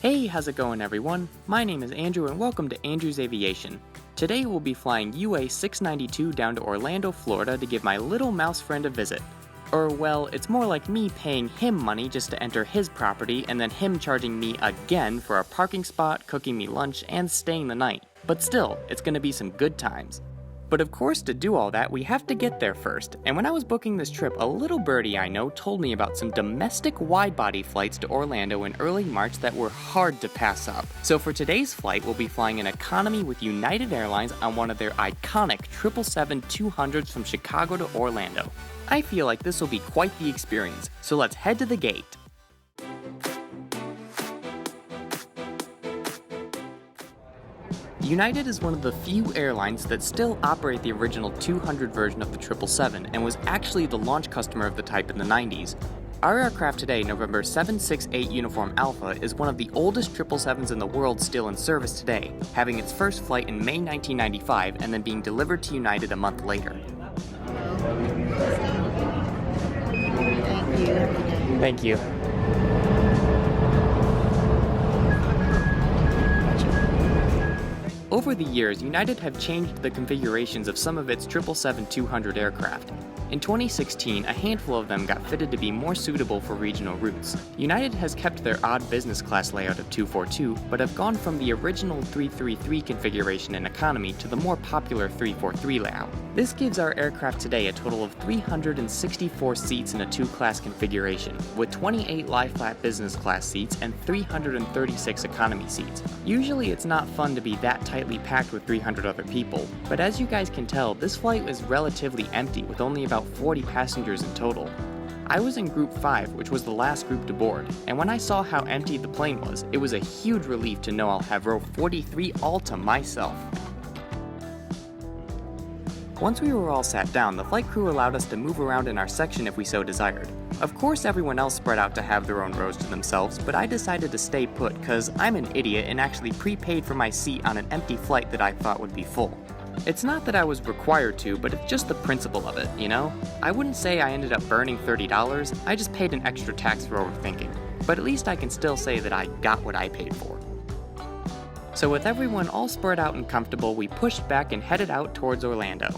Hey, how's it going everyone? My name is Andrew and welcome to Andrew's Aviation. Today we'll be flying UA692 down to Orlando, Florida to give my little mouse friend a visit. Or well, it's more like me paying him money just to enter his property and then him charging me again for a parking spot, cooking me lunch, and staying the night. But still, it's gonna be some good times. But of course, to do all that, we have to get there first, and when I was booking this trip, a little birdie I know told me about some domestic wide-body flights to Orlando in early March that were hard to pass up. So for today's flight, we'll be flying an economy with United Airlines on one of their iconic 777-200s from Chicago to Orlando. I feel like this will be quite the experience, so let's head to the gate. United is one of the few airlines that still operate the original 200 version of the 777 and was actually the launch customer of the type in the 90s. Our aircraft today, November 768 Uniform Alpha, is one of the oldest 777s in the world still in service today, having its first flight in May 1995 and then being delivered to United a month later. Thank you. Over the years, United have changed the configurations of some of its 777-200 aircraft. In 2016, a handful of them got fitted to be more suitable for regional routes. United has kept their odd business class layout of 242, but have gone from the original 333 configuration in economy to the more popular 343 layout. This gives our aircraft today a total of 364 seats in a two-class configuration, with 28 lie-flat business class seats and 336 economy seats. Usually it's not fun to be that tightly packed with 300 other people, but as you guys can tell, this flight was relatively empty with only about 40 passengers in total. I was in Group 5, which was the last group to board, and when I saw how empty the plane was, it was a huge relief to know I'll have row 43 all to myself. Once we were all sat down, the flight crew allowed us to move around in our section if we so desired. Of course, everyone else spread out to have their own rows to themselves, but I decided to stay put cause I'm an idiot and actually prepaid for my seat on an empty flight that I thought would be full. It's not that I was required to, but it's just the principle of it, you know? I wouldn't say I ended up burning $30, I just paid an extra tax for overthinking. But at least I can still say that I got what I paid for. So with everyone all spread out and comfortable, we pushed back and headed out towards Orlando.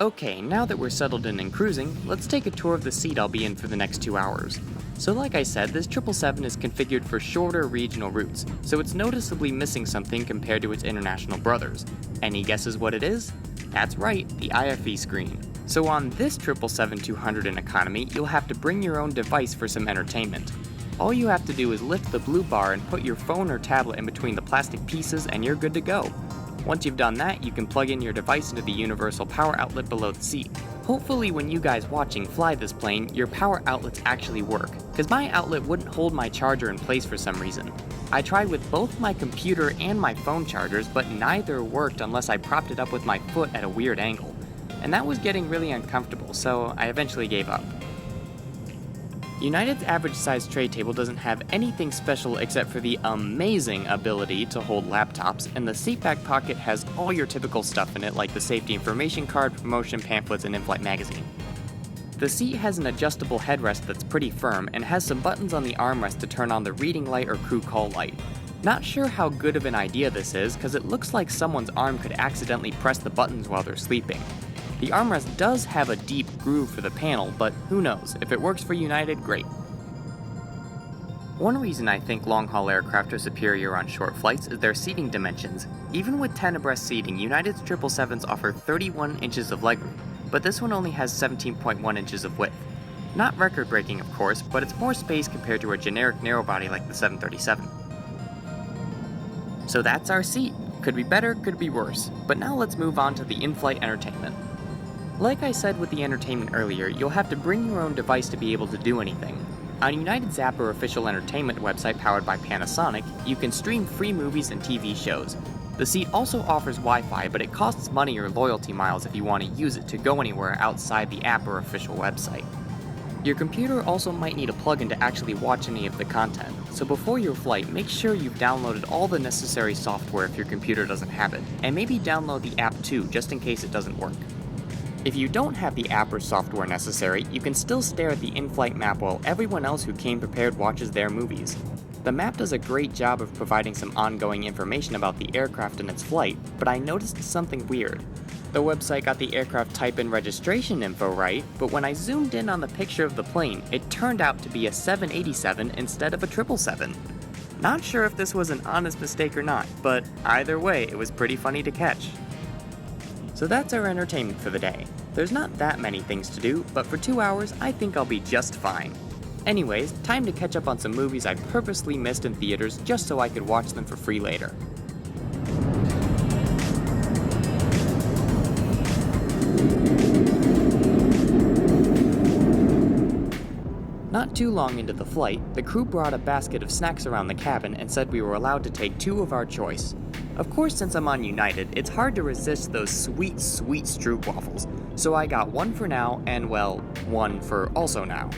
Okay, now that we're settled in and cruising, let's take a tour of the seat I'll be in for the next 2 hours. So like I said, this 777 is configured for shorter regional routes, so it's noticeably missing something compared to its international brothers. Any guesses what it is? That's right, the IFE screen. So on this 777-200 in economy, you'll have to bring your own device for some entertainment. All you have to do is lift the blue bar and put your phone or tablet in between the plastic pieces and you're good to go. Once you've done that, you can plug in your device into the universal power outlet below the seat. Hopefully when you guys watching fly this plane, your power outlets actually work, because my outlet wouldn't hold my charger in place for some reason. I tried with both my computer and my phone chargers, but neither worked unless I propped it up with my foot at a weird angle. And that was getting really uncomfortable, so I eventually gave up. United's average size tray table doesn't have anything special except for the amazing ability to hold laptops, and the seatback pocket has all your typical stuff in it like the safety information card, promotion pamphlets, and in-flight magazine. The seat has an adjustable headrest that's pretty firm and has some buttons on the armrest to turn on the reading light or crew call light. Not sure how good of an idea this is because it looks like someone's arm could accidentally press the buttons while they're sleeping. The armrest does have a deep groove for the panel, but who knows, if it works for United, great. One reason I think long-haul aircraft are superior on short flights is their seating dimensions. Even with 10 abreast seating, United's 777s offer 31 inches of legroom, but this one only has 17.1 inches of width. Not record-breaking, of course, but it's more space compared to a generic narrow-body like the 737. So that's our seat. Could be better, could be worse, but now let's move on to the in-flight entertainment. Like I said with the entertainment earlier, you'll have to bring your own device to be able to do anything. On United Zapper official entertainment website powered by Panasonic, you can stream free movies and TV shows. The seat also offers Wi-Fi, but it costs money or loyalty miles if you want to use it to go anywhere outside the app or official website. Your computer also might need a plugin to actually watch any of the content, so before your flight, make sure you've downloaded all the necessary software if your computer doesn't have it, and maybe download the app too, just in case it doesn't work. If you don't have the app or software necessary, you can still stare at the in-flight map while everyone else who came prepared watches their movies. The map does a great job of providing some ongoing information about the aircraft and its flight, but I noticed something weird. The website got the aircraft type and registration info right, but when I zoomed in on the picture of the plane, it turned out to be a 787 instead of a 777. Not sure if this was an honest mistake or not, but either way, it was pretty funny to catch. So that's our entertainment for the day. There's not that many things to do, but for 2 hours, I think I'll be just fine. Anyways, time to catch up on some movies I purposely missed in theaters just so I could watch them for free later. Not too long into the flight, the crew brought a basket of snacks around the cabin and said we were allowed to take 2 of our choice. Of course, since I'm on United, it's hard to resist those sweet, sweet stroopwafels, so I got 1 for now and, well, 1 for also now.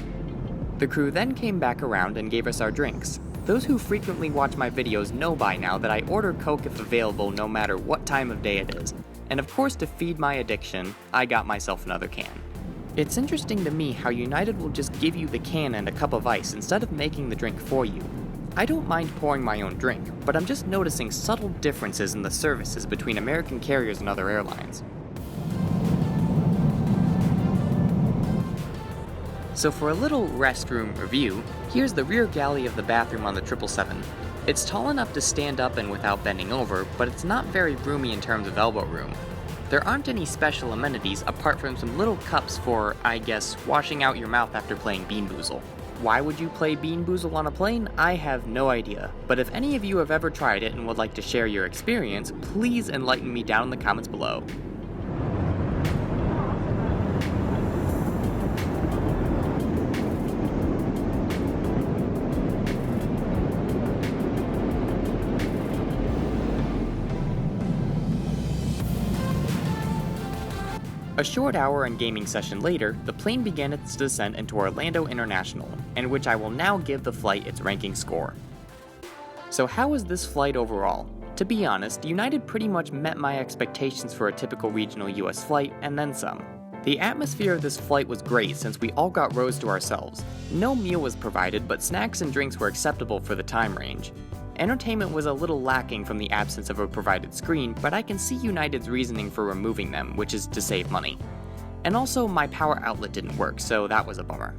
The crew then came back around and gave us our drinks. Those who frequently watch my videos know by now that I order Coke if available no matter what time of day it is, and of course to feed my addiction, I got myself another can. It's interesting to me how United will just give you the can and a cup of ice instead of making the drink for you. I don't mind pouring my own drink, but I'm just noticing subtle differences in the services between American carriers and other airlines. So for a little restroom review, here's the rear galley of the bathroom on the 777. It's tall enough to stand up and without bending over, but it's not very roomy in terms of elbow room. There aren't any special amenities apart from some little cups for, I guess, washing out your mouth after playing Bean Boozle. Why would you play Bean Boozle on a plane? I have no idea, but if any of you have ever tried it and would like to share your experience, please enlighten me down in the comments below. A short hour and gaming session later, the plane began its descent into Orlando International, in which I will now give the flight its ranking score. So how was this flight overall? To be honest, United pretty much met my expectations for a typical regional US flight, and then some. The atmosphere of this flight was great since we all got rows to ourselves. No meal was provided, but snacks and drinks were acceptable for the time range. Entertainment was a little lacking from the absence of a provided screen, but I can see United's reasoning for removing them, which is to save money. And also, my power outlet didn't work, so that was a bummer.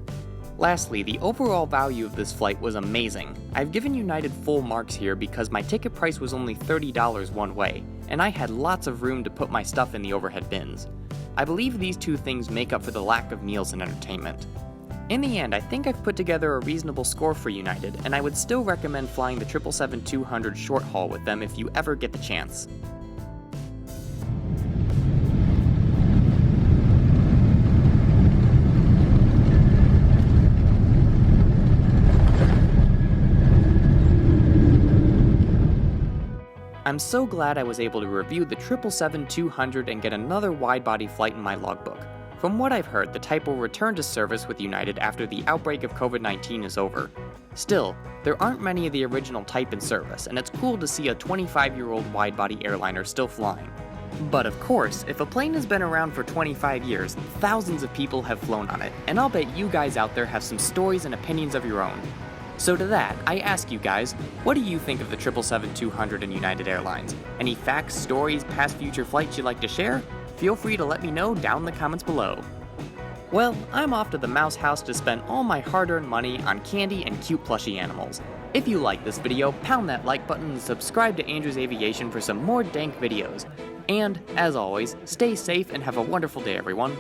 Lastly, the overall value of this flight was amazing. I've given United full marks here because my ticket price was only $30 one way, and I had lots of room to put my stuff in the overhead bins. I believe these 2 things make up for the lack of meals and entertainment. In the end, I think I've put together a reasonable score for United, and I would still recommend flying the 777-200 short haul with them if you ever get the chance. I'm so glad I was able to review the 777-200 and get another wide-body flight in my logbook. From what I've heard, the type will return to service with United after the outbreak of COVID-19 is over. Still, there aren't many of the original type in service, and it's cool to see a 25-year-old wide-body airliner still flying. But of course, if a plane has been around for 25 years, thousands of people have flown on it, and I'll bet you guys out there have some stories and opinions of your own. So to that, I ask you guys, what do you think of the 777-200 and United Airlines? Any facts, stories, past, future flights you'd like to share? Feel free to let me know down in the comments below. Well, I'm off to the mouse house to spend all my hard-earned money on candy and cute plushie animals. If you like this video, pound that like button and subscribe to Andrew's Aviation for some more dank videos. And, as always, stay safe and have a wonderful day, everyone.